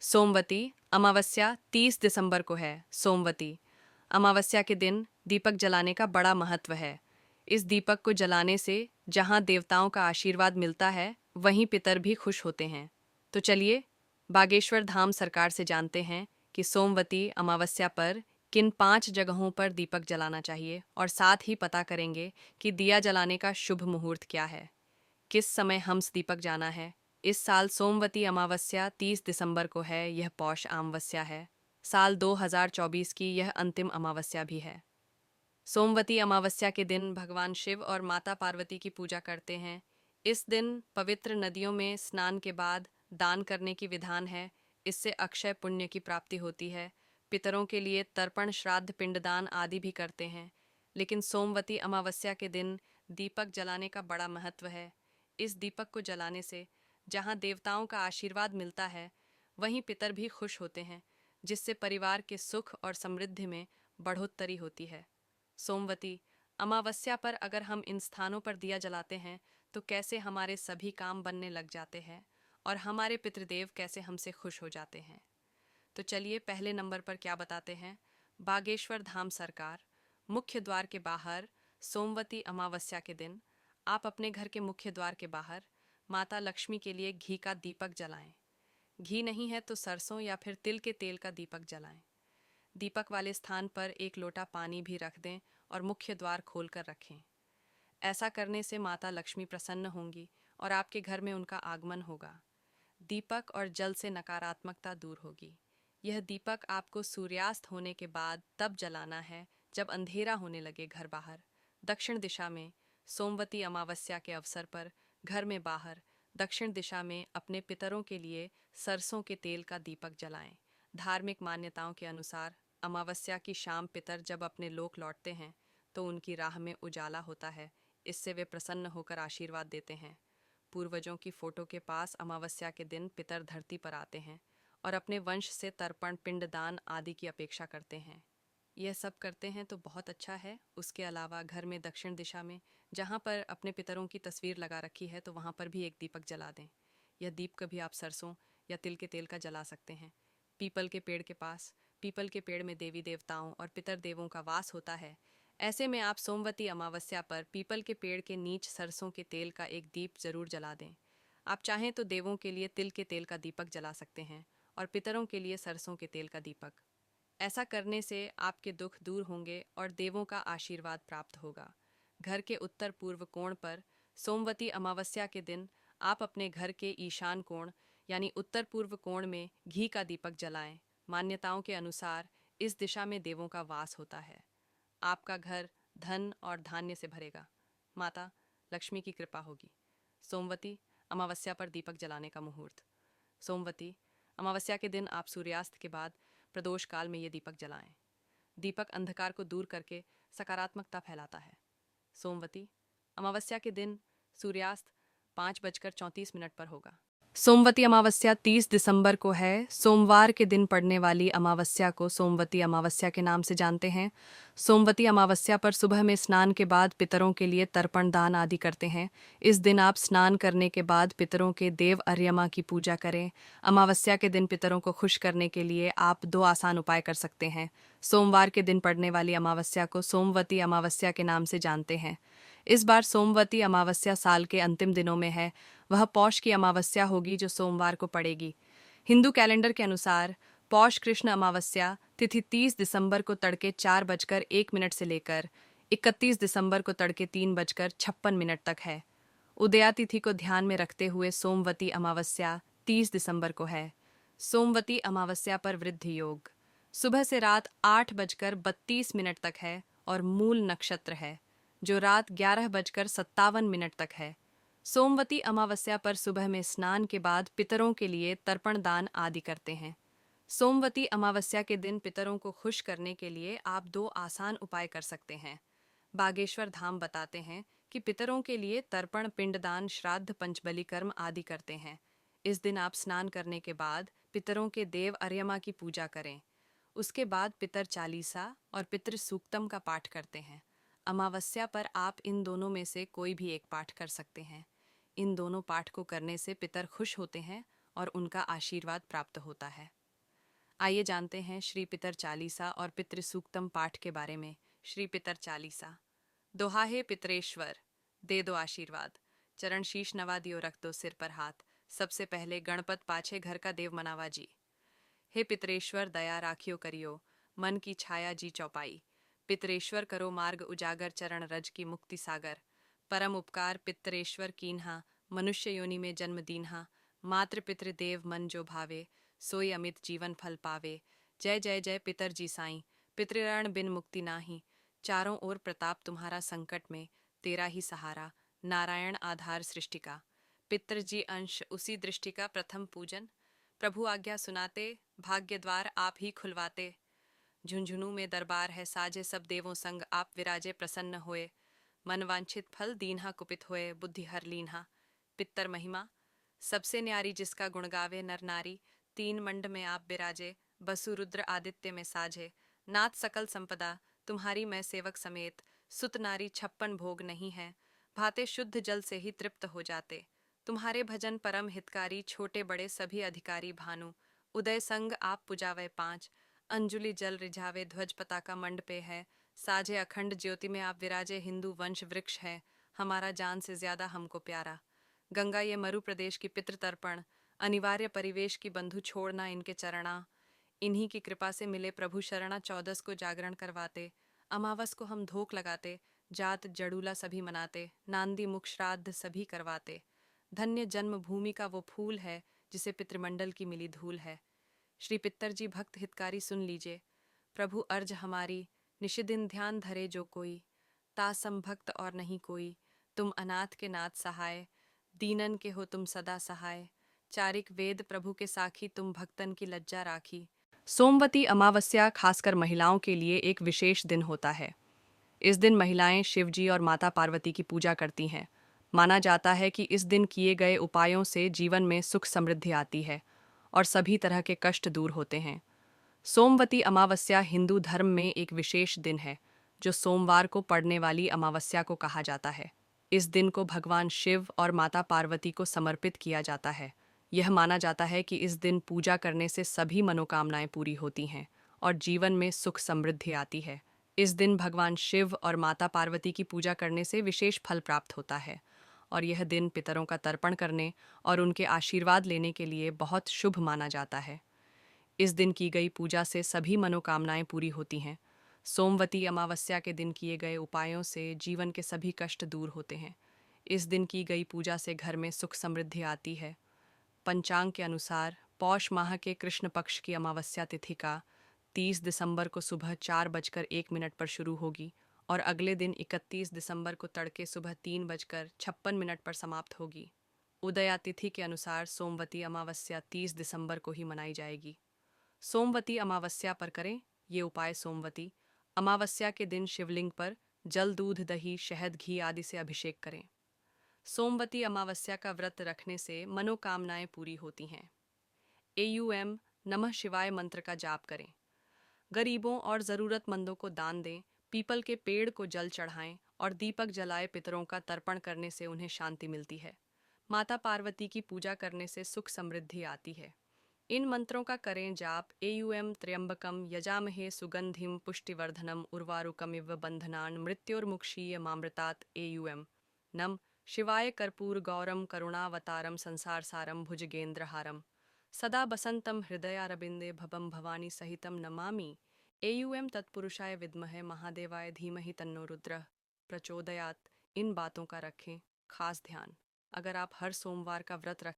सोमवती अमावस्या 30 दिसंबर को है। सोमवती अमावस्या के दिन दीपक जलाने का बड़ा महत्व है। इस दीपक को जलाने से जहां देवताओं का आशीर्वाद मिलता है, वहीं पितर भी खुश होते हैं। तो चलिए बागेश्वर धाम सरकार से जानते हैं कि सोमवती अमावस्या पर किन 5 जगहों पर दीपक जलाना चाहिए, और साथ ही पता करेंगे कि दिया जलाने का शुभ मुहूर्त क्या है, किस समय हंस दीपक जाना है। इस साल सोमवती अमावस्या 30 दिसंबर को है। यह पौष अमावस्या है। साल 2024 की यह अंतिम अमावस्या भी है। सोमवती अमावस्या के दिन भगवान शिव और माता पार्वती की पूजा करते हैं। इस दिन पवित्र नदियों में स्नान के बाद दान करने की विधान है। इससे अक्षय पुण्य की प्राप्ति होती है। पितरों के लिए तर्पण, श्राद्ध, पिंडदान आदि भी करते हैं। लेकिन सोमवती अमावस्या के दिन दीपक जलाने का बड़ा महत्व है। इस दीपक को जलाने से जहाँ देवताओं का आशीर्वाद मिलता है, वहीं पितर भी खुश होते हैं, जिससे परिवार के सुख और समृद्धि में बढ़ोतरी होती है। सोमवती अमावस्या पर अगर हम इन स्थानों पर दिया जलाते हैं तो कैसे हमारे सभी काम बनने लग जाते हैं और हमारे पितृदेव कैसे हमसे खुश हो जाते हैं। तो चलिए पहले नंबर पर क्या बताते हैं। बागेश्वर धाम सरकार मुख्य द्वार के बाहर सोमवती अमावस्या के दिन आप अपने घर के मुख्य द्वार के बाहर माता लक्ष्मी के लिए घी का दीपक जलाएं। घी नहीं है तो सरसों या फिर तिल के तेल का दीपक जलाएं। दीपक वाले स्थान पर एक लोटा पानी भी रख दें और मुख्य द्वार खोलकर रखें। ऐसा करने से माता लक्ष्मी प्रसन्न होंगी और आपके घर में उनका आगमन होगा। दीपक और जल से नकारात्मकता दूर होगी। यह दीपक आपको सूर्यास्त होने के बाद तब जलाना है जब अंधेरा होने लगे घर बाहर। दक्षिण दिशा में सोमवती अमावस्या के अवसर पर घर में बाहर दक्षिण दिशा में अपने पितरों के लिए सरसों के तेल का दीपक जलाएं। धार्मिक मान्यताओं के अनुसार अमावस्या की शाम पितर जब अपने लोक लौटते हैं तो उनकी राह में उजाला होता है। इससे वे प्रसन्न होकर आशीर्वाद देते हैं। पूर्वजों की फोटो के पास अमावस्या के दिन पितर धरती पर आते हैं और अपने वंश से तर्पण, पिंडदान आदि की अपेक्षा करते हैं। यह सब करते हैं तो बहुत अच्छा है। उसके अलावा घर में दक्षिण दिशा में जहाँ पर अपने पितरों की तस्वीर लगा रखी है तो वहाँ पर भी एक दीपक जला दें। यह दीप कभी आप सरसों या तिल के तेल का जला सकते हैं। पीपल के पेड़ के पास, पीपल के पेड़ में देवी देवताओं और पितर देवों का वास होता है। ऐसे में आप सोमवती अमावस्या पर पीपल के पेड़ के नीच सरसों के तेल का एक दीप जरूर जला दें। आप चाहें तो देवों के लिए तिल के तेल का दीपक जला सकते हैं और पितरों के लिए सरसों के तेल का दीपक। ऐसा करने से आपके दुख दूर होंगे और देवों का आशीर्वाद प्राप्त होगा। घर के उत्तर पूर्व कोण पर सोमवती अमावस्या के दिन आप अपने घर के ईशान कोण यानी उत्तर पूर्व कोण में घी का दीपक जलाएं। मान्यताओं के अनुसार इस दिशा में देवों का वास होता है। आपका घर धन और धान्य से भरेगा। माता लक्ष्मी की कृपा होगी। सोमवती अमावस्या पर दीपक जलाने का मुहूर्त। सोमवती अमावस्या के दिन आप सूर्यास्त के बाद प्रदोष काल में ये दीपक जलाएं। दीपक अंधकार को दूर करके सकारात्मकता फैलाता है। सोमवती अमावस्या के दिन सूर्यास्त 5:34 पर होगा। सोमवती अमावस्या 30 दिसंबर को है। सोमवार के दिन पड़ने वाली अमावस्या को सोमवती अमावस्या के नाम से जानते हैं। सोमवती अमावस्या पर सुबह में स्नान के बाद पितरों के लिए तर्पण दान आदि करते हैं। इस दिन आप स्नान करने के बाद पितरों के देव अर्यमा की पूजा करें। अमावस्या के दिन पितरों को खुश करने के लिए आप 2 आसान उपाय कर सकते हैं। सोमवार के दिन पड़ने वाली अमावस्या को सोमवती अमावस्या के नाम से जानते हैं। इस बार सोमवती अमावस्या साल के अंतिम दिनों में है। वह पौष की अमावस्या होगी जो सोमवार को पड़ेगी। हिंदू कैलेंडर के अनुसार पौष कृष्ण अमावस्या तिथि 30 दिसंबर को तड़के 4:01 से लेकर 31 दिसंबर को तड़के 3:56 तक है। उदया तिथि को ध्यान में रखते हुए सोमवती अमावस्या 30 दिसंबर को है। सोमवती अमावस्या पर वृद्धि योग सुबह से रात 8:32 तक है और मूल नक्षत्र है जो रात 11:57 तक है। सोमवती अमावस्या पर सुबह में स्नान के बाद पितरों के लिए तर्पण दान आदि करते हैं। सोमवती अमावस्या के दिन पितरों को खुश करने के लिए आप 2 आसान उपाय कर सकते हैं। बागेश्वर धाम बताते हैं कि पितरों के लिए तर्पण, पिंडदान, श्राद्ध, पंचबलि कर्म आदि करते हैं। इस दिन आप स्नान करने के बाद पितरों के देव अर्यमा की पूजा करें। उसके बाद पितर चालीसा और पितृ सूक्तम का पाठ करते हैं। अमावस्या पर आप इन दोनों में से कोई भी एक पाठ कर सकते हैं। इन दोनों पाठ को करने से पितर खुश होते हैं और उनका आशीर्वाद प्राप्त होता है। आइए जानते हैं श्री पितर चालीसा और पितृ सूक्तम पाठ के बारे में। श्री पितर चालीसा। दोहा हे पितरेश्वर, दे दो आशीर्वाद। चरण शीश नवा दियो, रख दो सिर पर हाथ। सबसे पहले गणपत पाछे घर का देव मनावा जी। हे पितरेश्वर दया राखियो करियो, मन की छाया जी चौपाई। पितरेश्वर करो मार्ग उजागर, चरण रज की मुक्ति सागर। परम उपकार पितरेश्वर कीन्हा, मनुष्य योनि में जन्म दीन्हा। मातृ पितृ देव मन जो भावे, सोई अमित जीवन फल पावे। जय जय जय पितर जी साईं, पितृऋण बिन मुक्ति नाही। चारों ओर प्रताप तुम्हारा, संकट में तेरा ही सहारा। नारायण आधार सृष्टि का, पितृजी अंश उसी दृष्टि का प्रथम पूजन। प्रभु आज्ञा सुनाते, भाग्य द्वार आप ही खुलवाते। झुंझुनू में दरबार है साजे, सब देवों संग आप विराजे प्रसन्न होए। मन वांछित फल दीन्हा कुपित होए, बुद्धि हर लीन्हा। पित्तर महिमा सबसे न्यारी, जिसका गुण गावे नर नारी। तीन मंड में आप विराजे, बसु रुद्र आदित्य में साझे। नाथ सकल संपदा तुम्हारी, मैं सेवक समेत। सुत नारी 56 भोग नहीं है, भाते शुद्ध जल से ही तृप्त हो जाते। तुम्हारे भजन परम हितकारी, छोटे बड़े सभी अधिकारी भानु। उदय संग आप पुजावे 5, अंजुलि जल रिझावे। ध्वज पताका मंड पे है, साझे अखंड ज्योति में आप विराजे। हिंदू वंश वृक्ष है हमारा, जान से ज्यादा हमको प्यारा। गंगा ये मरु प्रदेश की पितृ तर्पण, अनिवार्य परिवेश की बंधु छोड़ना इनके चरणा। इन्हीं की कृपा से मिले प्रभु शरणा, 14 को जागरण करवाते। अमावस को हम धोख लगाते, जात जड़ूला सभी मनाते। नांदी मुख श्राद्ध सभी करवाते। धन्य जन्म भूमि का वो फूल है, जिसे पितृमंडल की मिली धूल है। श्री पित्तर जी भक्त हितकारी सुन लीजिए, प्रभु अर्ज हमारी। निशिदिन ध्यान धरे जो कोई, तासम भक्त और नहीं कोई। तुम अनाथ के नाथ सहाय, दीनन के हो तुम सदा सहाय। चारिक वेद प्रभु के साखी, तुम भक्तन की लज्जा राखी। सोमवती अमावस्या खासकर महिलाओं के लिए एक विशेष दिन होता है। इस दिन महिलाएं शिवजी और माता पार्वती की पूजा करती हैं। माना जाता है कि इस दिन किए गए उपायों से जीवन में सुख समृद्धि आती है और सभी तरह के कष्ट दूर होते हैं। सोमवती अमावस्या हिंदू धर्म में एक विशेष दिन है, जो सोमवार को पड़ने वाली अमावस्या को कहा जाता है। इस दिन को भगवान शिव और माता पार्वती को समर्पित किया जाता है। यह माना जाता है कि इस दिन पूजा करने से सभी मनोकामनाएं पूरी होती हैं और जीवन में सुख समृद्धि आती है। इस दिन भगवान शिव और माता पार्वती की पूजा करने से विशेष फल प्राप्त होता है और यह दिन पितरों का तर्पण करने और उनके आशीर्वाद लेने के लिए बहुत शुभ माना जाता है। इस दिन की गई पूजा से सभी मनोकामनाएं पूरी होती हैं। सोमवती अमावस्या के दिन किए गए उपायों से जीवन के सभी कष्ट दूर होते हैं। इस दिन की गई पूजा से घर में सुख समृद्धि आती है। पंचांग के अनुसार पौष माह के कृष्ण पक्ष की अमावस्या तिथि का 30 दिसंबर को सुबह 4:01 पर शुरू होगी और अगले दिन 31 दिसंबर को तड़के सुबह 3:56 पर समाप्त होगी। उदया तिथि के अनुसार सोमवती अमावस्या 30 दिसंबर को ही मनाई जाएगी। सोमवती अमावस्या पर करें ये उपाय। सोमवती अमावस्या के दिन शिवलिंग पर जल, दूध, दही, शहद, घी आदि से अभिषेक करें। सोमवती अमावस्या का व्रत रखने से मनोकामनाएं पूरी होती हैं। AUM नमः शिवाय मंत्र का जाप करें। गरीबों और ज़रूरतमंदों को दान दें। पीपल के पेड़ को जल चढ़ाएं और दीपक जलाए। पितरों का तर्पण करने से उन्हें शांति मिलती है। माता पार्वती की पूजा करने से सुख समृद्धि आती है। इन मंत्रों का करें जाप। AUM त्र्यंबकम यजामहे सुगंधिम पुष्टिवर्धनम उर्वारुकमिव बंधनान मृत्योर्मुक्षीयमामृतात्। AUM नम शिवाय कर्पूर गौरम करुणावतारम संसारसारम भुजगेंद्रहारम सदा बसंतम हृदयारविंदे भवम भवानी सहितम नमामि। AUM तत्पुरुषाय विद्महे महादेवाय धीमहि तन्नो रुद्रः प्रचोदयात्। इन बातों का रखें खास ध्यान। अगर आप हर सोमवार का व्रत रख